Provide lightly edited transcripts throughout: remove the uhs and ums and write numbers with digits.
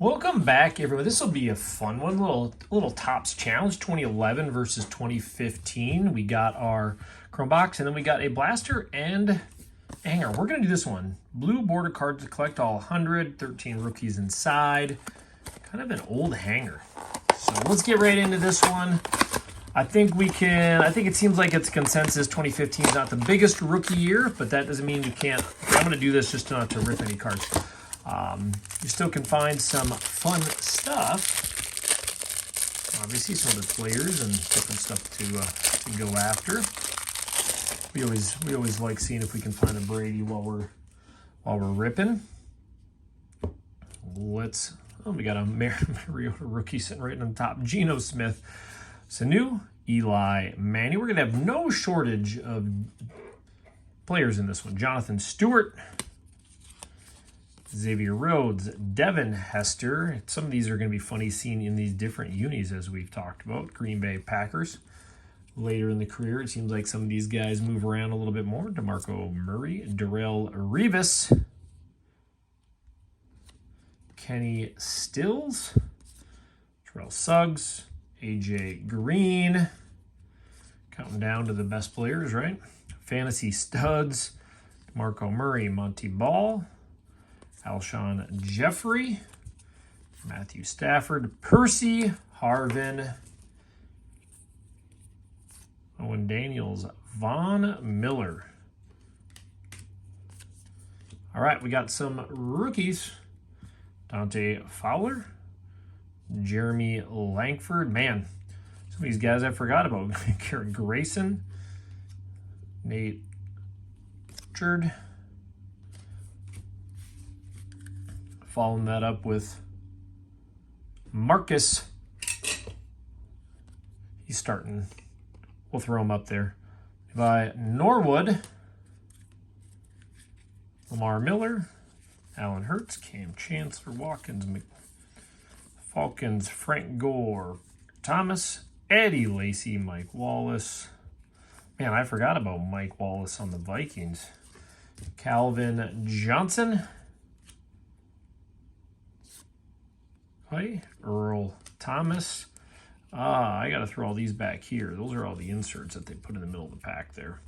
Welcome back, everyone. This will be a fun one. Little Tops Challenge 2011 versus 2015. We got our Chrome box, and then we got a blaster and hanger. We're going to do this one. Blue border cards to collect all 100, 13 rookies inside. Kind of an old hanger. So let's get right into this one. I think it seems like it's consensus 2015 is not the biggest rookie year, but that doesn't mean you can't. I'm going to do this just not to rip any cards. You still can find some fun stuff. Obviously, some of the players and different stuff to go after. We always like seeing if we can find a Brady while we're ripping. We got a Mariota rookie sitting right on the top. Geno Smith, Sanu, Eli Manning. We're gonna have no shortage of players in this one. Jonathan Stewart, Xavier Rhodes, Devin Hester. Some of these are going to be funny seeing in these different unis as we've talked about. Green Bay Packers. Later in the career, it seems like some of these guys move around a little bit more. DeMarco Murray, Darrelle Revis, Kenny Stills, Terrell Suggs, AJ Green. Counting down to the best players, right? Fantasy studs, DeMarco Murray, Monty Ball, Alshon Jeffrey, Matthew Stafford, Percy Harvin, Owen Daniels, Von Miller. All right, we got some rookies. Dante Fowler, Jeremy Langford. Man, some of these guys I forgot about. Garrett Grayson, Nate Richard. Following that up with Marcus. He's starting. We'll throw him up there. By Norwood, Lamar Miller, Alan Hurts, Cam Chancellor, Watkins, Falcons, Frank Gore, Thomas, Eddie Lacy, Mike Wallace. Man, I forgot about Mike Wallace on the Vikings. Calvin Johnson. Earl Thomas. I got to throw all these back here. Those are all the inserts that they put in the middle of the pack there.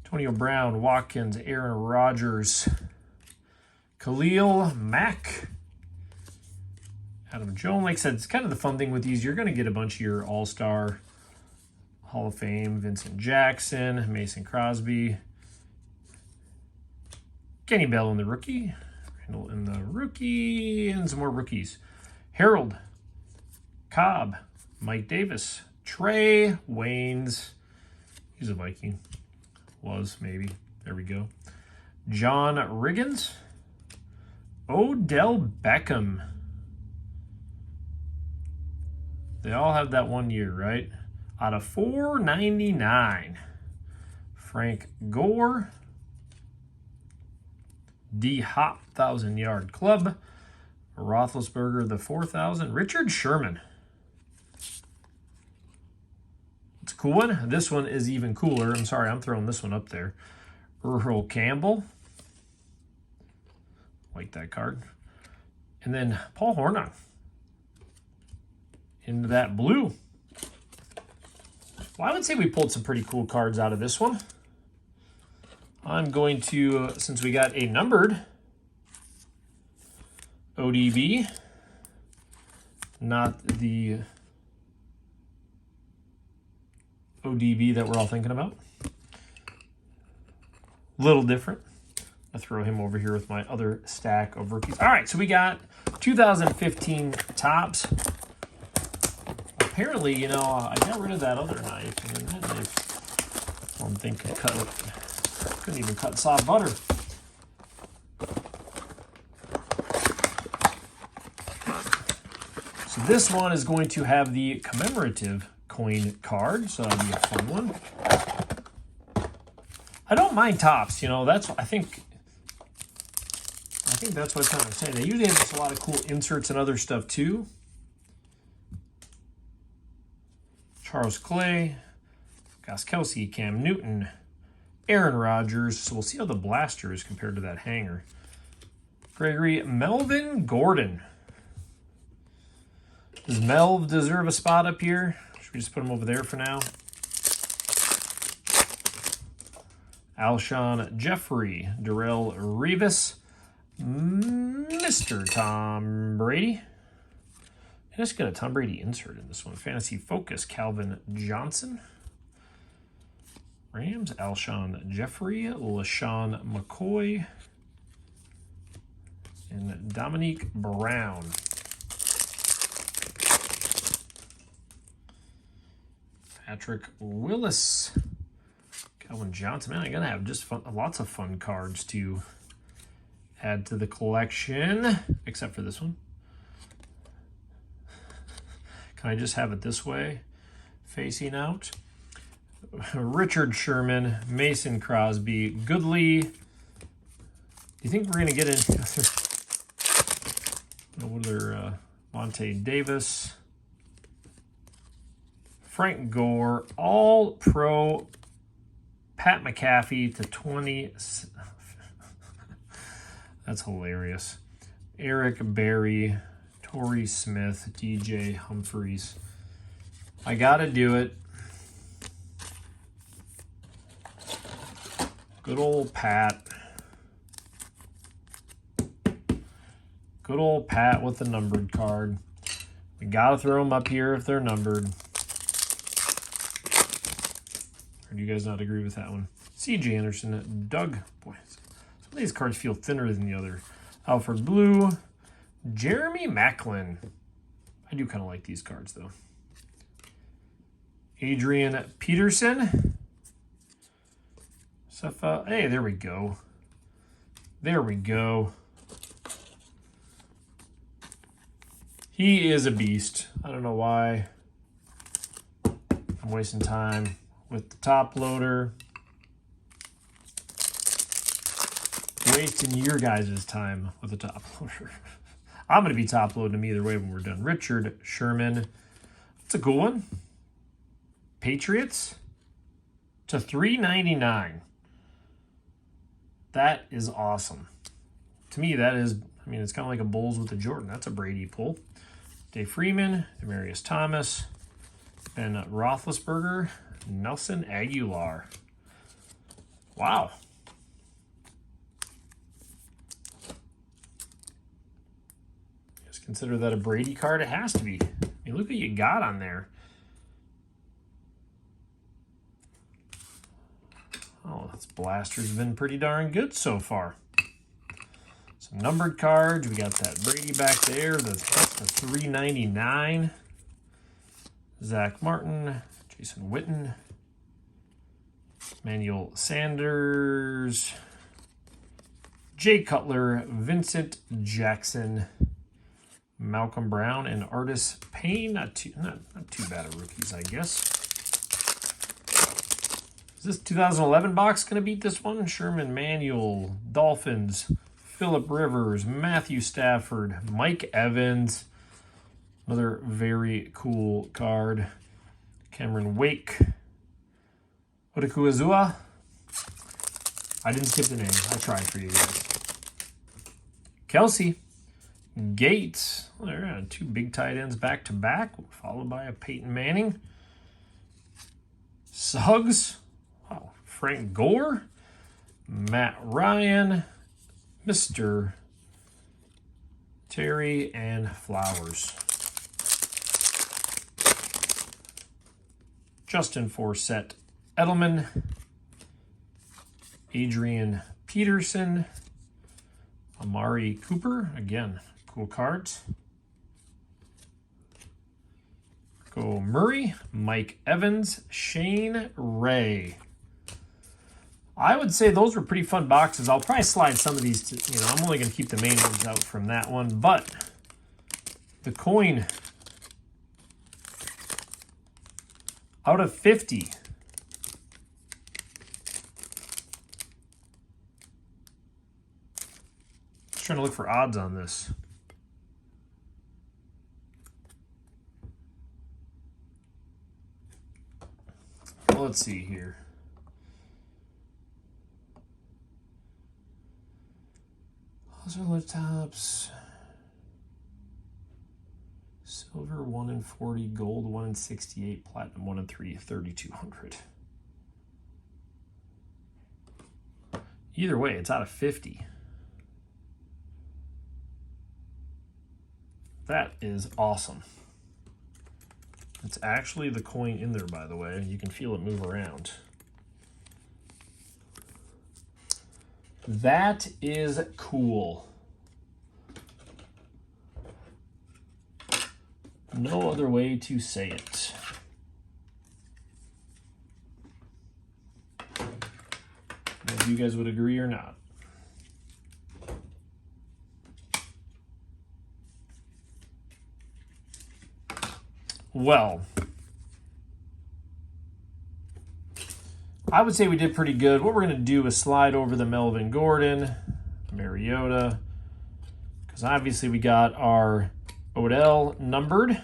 Antonio Brown, Watkins, Aaron Rodgers, Khalil Mack, Adam Jones. Like I said, it's kind of the fun thing with these. You're going to get a bunch of your All-Star, Hall of Fame, Vincent Jackson, Mason Crosby, Kenny Bell in the rookie, Randall in the rookie, and some more rookies. Harold, Cobb, Mike Davis, Trey Waynes. He's a Viking. Was, maybe. There we go. John Riggins. Odell Beckham. They all have that 1 year, right? Out of 499. Frank Gore. D-Hop 1,000-yard club. Roethlisberger, the 4,000. Richard Sherman. It's a cool one. This one is even cooler. I'm sorry, I'm throwing this one up there. Earl Campbell. Like that card. And then Paul Hornung. Into that blue. Well, I would say we pulled some pretty cool cards out of this one. I'm going to, since we got a numbered ODB, not the ODB that we're all thinking about. A little different. I'll throw him over here with my other stack of rookies. All right, so we got 2015 Tops. Apparently, you know, I got rid of that other knife, and then that knife, one thing could cut it. Couldn't even cut soft butter. So this one is going to have the commemorative coin card, so that'll be a fun one. I don't mind Tops, you know, that's, I think that's what I'm saying. They usually have just a lot of cool inserts and other stuff too. Charles Clay, Gostkowski, Cam Newton, Aaron Rodgers. So we'll see how the blaster is compared to that hanger. Gregory Melvin Gordon. Does Melv deserve a spot up here? Should we just put him over there for now? Alshon Jeffrey, Darrell Revis, Mr. Tom Brady. I just got a Tom Brady insert in this one. Fantasy Focus, Calvin Johnson. Rams, Alshon Jeffrey, LaShawn McCoy, and Dominique Brown. Patrick Willis. Calvin Johnson. Man, I'm going to have just lots of fun cards to add to the collection, except for this one. Can I just have it this way, facing out? Richard Sherman, Mason Crosby, Goodley. Do you think we're going to get any other Monte Davis, Frank Gore, all pro Pat McAfee to 20. That's hilarious. Eric Berry, Torrey Smith, DJ Humphries. I got to do it. Good old Pat. Good old Pat with the numbered card. We got to throw them up here if they're numbered. Or do you guys not agree with that one? CJ Anderson, Doug. Boy, some of these cards feel thinner than the other. Alfred Blue, Jeremy Macklin. I do kind of like these cards, though. Adrian Peterson. Hey, there we go. There we go. He is a beast. I don't know why I'm wasting time with the top loader. Wasting your guys' time with the top loader. I'm going to be top loading them either way when we're done. Richard Sherman. That's a cool one. Patriots to $3.99. That is awesome. To me, that is, I mean, it's kind of like a Bulls with a Jordan. That's a Brady pull. Dave Freeman, Demarius Thomas, Ben Roethlisberger, Nelson Aguilar. Wow. Just consider that a Brady card. It has to be. I mean, look what you got on there. Oh, that's Blaster's been pretty darn good so far. Some numbered cards. We got that Brady back there. That's the $3.99. Zach Martin, Jason Witten, Manuel Sanders, Jay Cutler, Vincent Jackson, Malcolm Brown, and Artis Payne. Not too bad of rookies, I guess. Is this 2011 box going to beat this one? Sherman Manuel, Dolphins, Phillip Rivers, Matthew Stafford, Mike Evans. Another very cool card. Cameron Wake. Odakuazua. I didn't skip the name. I tried for you guys. Kelsey. Gates. Well, there are two big tight ends back to back, followed by a Peyton Manning. Suggs. Wow. Frank Gore. Matt Ryan. Mr. Terry, and Flowers. Justin Forsett, Edelman, Adrian Peterson, Amari Cooper. Again, cool cards. Go Murray, Mike Evans, Shane Ray. I would say those were pretty fun boxes. I'll probably slide some of these to, I'm only going to keep the main ones out from that one. But the coin out of 50. Just trying to look for odds on this. Well, let's see here. Those are the tops. So Silver 1 in 40, gold 1 in 68, platinum 1 in 3, 3,200. Either way, it's out of 50. That is awesome. It's actually the coin in there, by the way. You can feel it move around. That is cool. No other way to say it. If you guys would agree or not. Well, I would say we did pretty good. What we're going to do is slide over the Melvin Gordon, Mariota, because obviously we got our Odell numbered.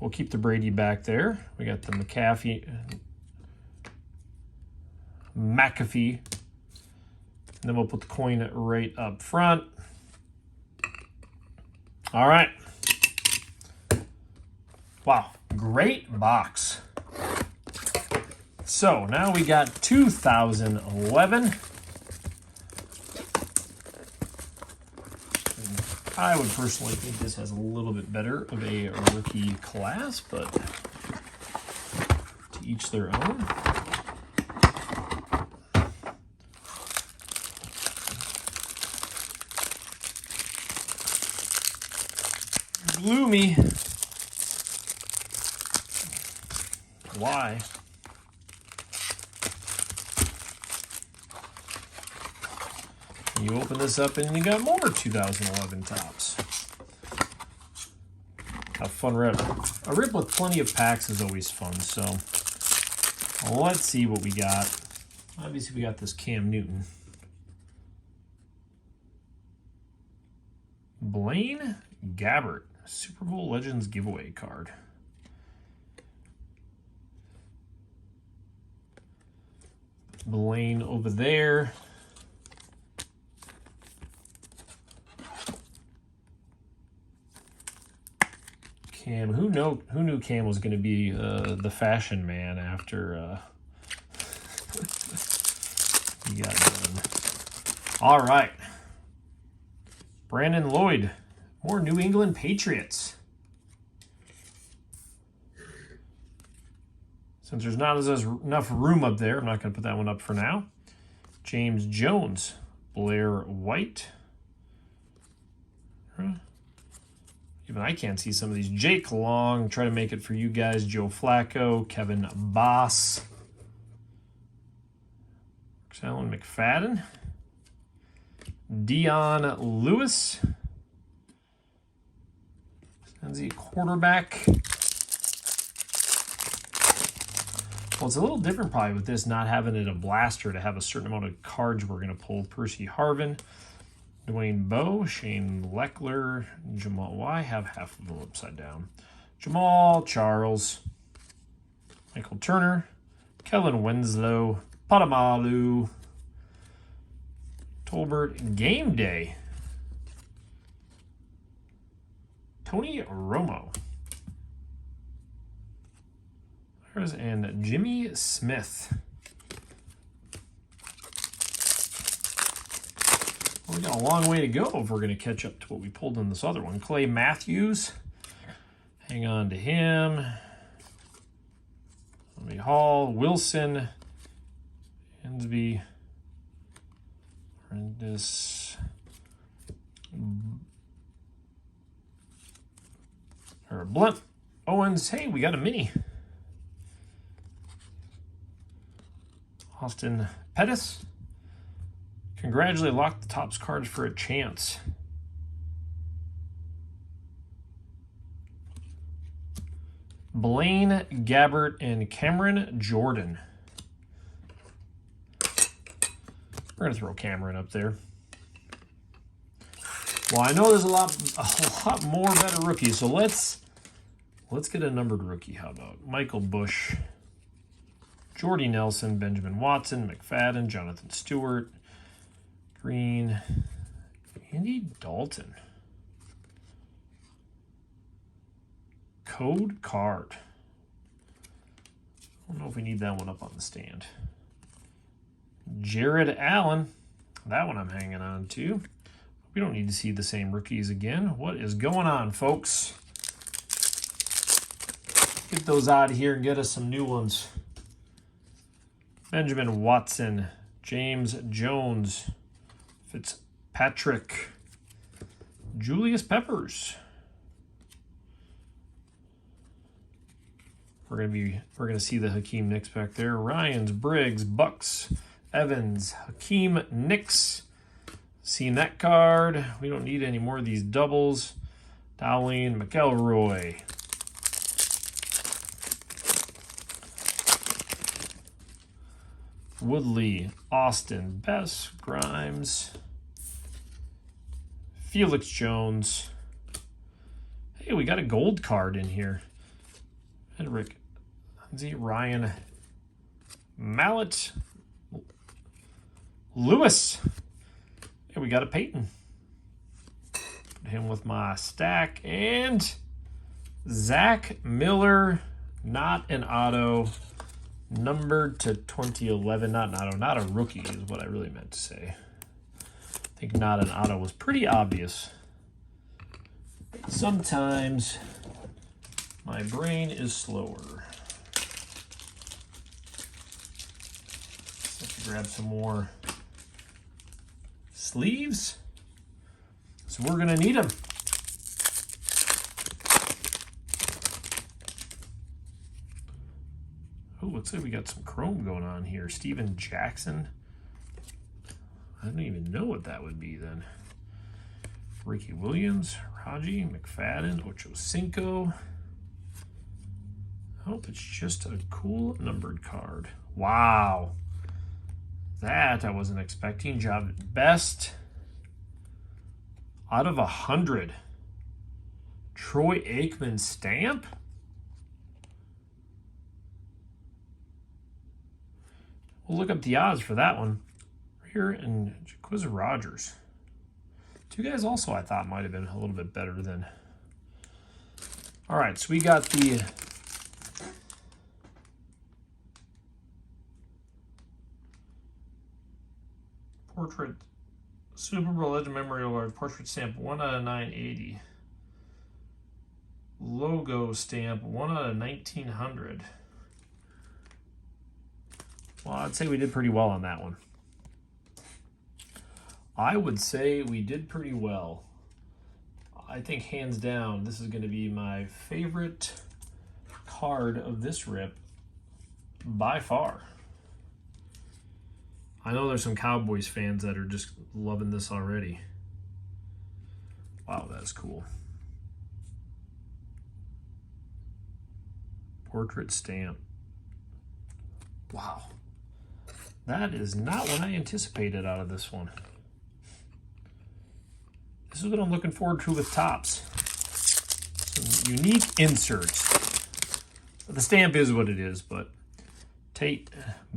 We'll keep the Brady back there. We got the McAfee, and then we'll put the coin right up front. All right. Wow, great box. So now we got 2011. I would personally think this has a little bit better of a rookie class, but to each their own. Blew me. Why? You open this up and you got more 2011 tops. Have fun rip. A rip with plenty of packs is always fun, so let's see what we got. Obviously, we got this Cam Newton. Blaine Gabbert, Super Bowl Legends giveaway card. Blaine over there. Cam, who knew Cam was going to be the fashion man after he got done. All right. Brandon Lloyd, more New England Patriots. Since there's not enough room up there, I'm not going to put that one up for now. James Jones, Blair White. Even I can't see some of these. Jake Long, try to make it for you guys. Joe Flacco, Kevin Boss. Alan McFadden. Dion Lewis. Senzi quarterback. Well, it's a little different probably with this, not having it a blaster to have a certain amount of cards we're going to pull. Percy Harvin, Dwayne Bowe, Shane Leckler, Jamal. Why have half of them upside down? Jamal Charles, Michael Turner, Kellen Winslow, Padamalu, Tolbert, Game Day, Tony Romo, and Jimmy Smith. Well, we got a long way to go if we're going to catch up to what we pulled in this other one. Clay Matthews, hang on to him. Tommy Hall, Wilson, Hinsby, Horrendous, Blunt, Owens. Hey, we got a mini. Austin Pettis. Congratulate, lock the Topps cards for a chance. Blaine Gabbert and Cameron Jordan. We're gonna throw Cameron up there. Well, I know there's a lot more better rookies, so let's get a numbered rookie. How about Michael Bush, Jordy Nelson, Benjamin Watson, McFadden, Jonathan Stewart, Green, Andy Dalton. Code card. I don't know if we need that one up on the stand. Jared Allen. That one I'm hanging on to. We don't need to see the same rookies again. What is going on, folks? Get those out of here and get us some new ones. Benjamin Watson, James Jones, Fitzpatrick, Julius Peppers. We're gonna see the Hakeem Nicks back there. Ryans, Briggs, Bucks, Evans, Hakeem Nicks. Seen that card. We don't need any more of these doubles. Dowling, McElroy. Woodley, Austin, Bess, Grimes, Felix Jones. Hey, we got a gold card in here. Henrik, Ryan, Mallet, Lewis. Hey, we got a Peyton. Put him with my stack. And Zach Miller, not an auto. Numbered to 2011, not an auto, not a rookie is what I really meant to say. I think not an auto was pretty obvious. Sometimes my brain is slower. Let's grab some more sleeves. So we're gonna need them. Oh, looks like we got some chrome going on here. Steven Jackson. I don't even know what that would be then. Ricky Williams, Raji, McFadden, Ocho Cinco. I hope it's just a cool numbered card. Wow. That I wasn't expecting. Job at best. Out of 100. Troy Aikman stamp. We'll look up the odds for that one. Here and Jacquizz Rodgers. Two guys also I thought might have been a little bit better than. All right, so we got the portrait Super Bowl Legend Memorial Award portrait stamp 1 out of 980. Logo stamp 1 out of 1900. Well, I'd say we did pretty well on that one. I would say we did pretty well. I think hands down, this is going to be my favorite card of this rip by far. I know there's some Cowboys fans that are just loving this already. Wow, that's cool. Portrait stamp. Wow. That is not what I anticipated out of this one. This is what I'm looking forward to with Topps. Some unique inserts. The stamp is what it is, but Tate,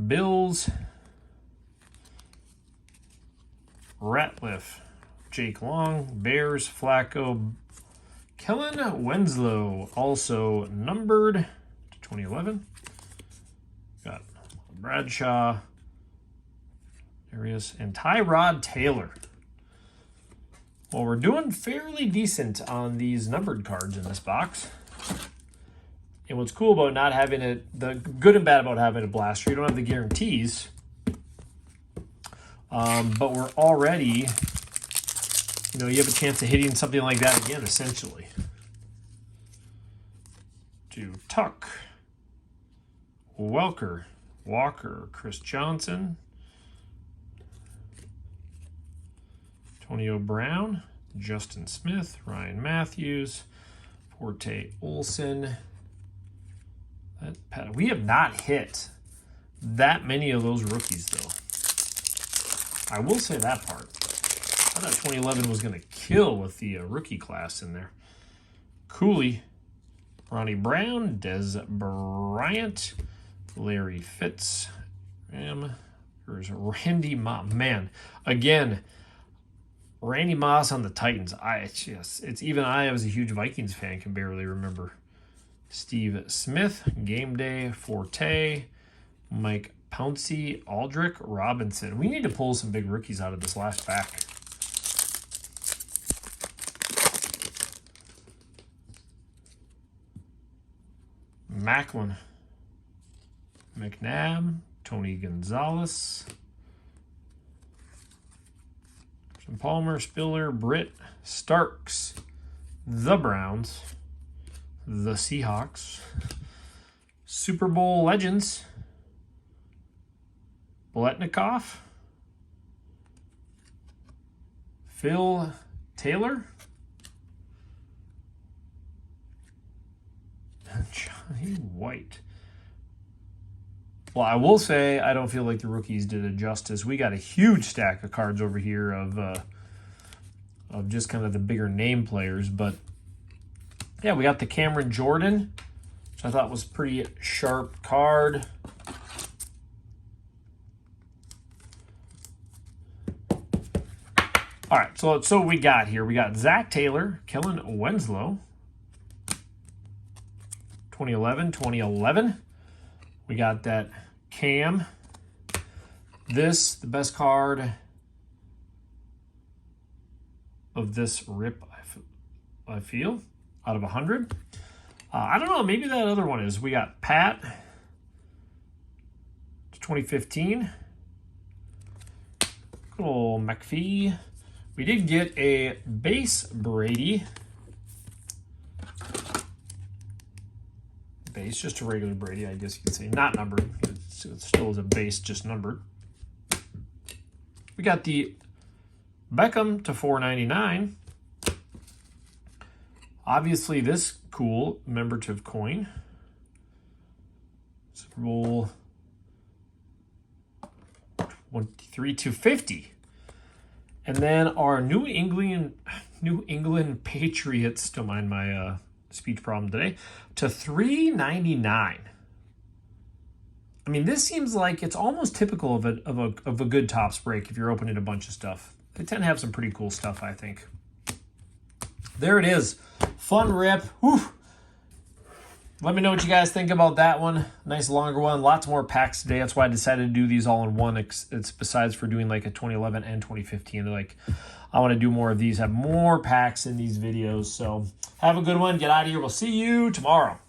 Bills, Ratliff, Jake Long, Bears, Flacco, Kellen Winslow, also numbered to 2011. Got Bradshaw. There he is. And Tyrod Taylor. Well, we're doing fairly decent on these numbered cards in this box. And what's cool about not having it, the good and bad about having a blaster, you don't have the guarantees. But we're already, you know, you have a chance of hitting something like that again, essentially. To Tuck, Welker, Walker, Chris Johnson, Antonio Brown, Justin Smith, Ryan Matthews, Forte Olsen. We have not hit that many of those rookies, though. I will say that part. I thought 2011 was going to kill with the rookie class in there. Cooley, Ronnie Brown, Des Bryant, Larry Fitz, there's Randy Moss. Man, again, Randy Moss on the Titans. It's even I, as a huge Vikings fan, can barely remember Steve Smith, Game Day, Forte, Mike Pouncey, Aldrich, Robinson. We need to pull some big rookies out of this last pack. Macklin, McNabb, Tony Gonzalez, Palmer, Spiller, Britt, Starks, the Browns, the Seahawks, Super Bowl legends, Bletnikoff, Phil Taylor, Johnny White. Well, I will say I don't feel like the rookies did it justice. We got a huge stack of cards over here of just kind of the bigger name players. But, yeah, we got the Cameron Jordan, which I thought was a pretty sharp card. All right, so what we got here. We got Zach Taylor, Kellen Winslow, 2011. We got that Cam. This, the best card of this rip, I feel, out of 100. I don't know, maybe that other one is. We got Pat, 2015. Good old McPhee. We did get a base Brady. Base, just a regular Brady, I guess you could say. Not numbered. It still is a base, just numbered. We got the Beckham to 499. Obviously, this cool commemorative coin. Super Bowl 23 to 50. And then our New England Patriots, don't mind my speech problem today, to $3.99. I mean, this seems like it's almost typical of a good Topps break if you're opening a bunch of stuff. They tend to have some pretty cool stuff, I think. There it is. Fun rip. Whew. Let me know what you guys think about that one. Nice longer one. Lots more packs today. That's why I decided to do these all in one. It's besides for doing like a 2011 and 2015. Like, I want to do more of these, have more packs in these videos. So have a good one. Get out of here. We'll see you tomorrow.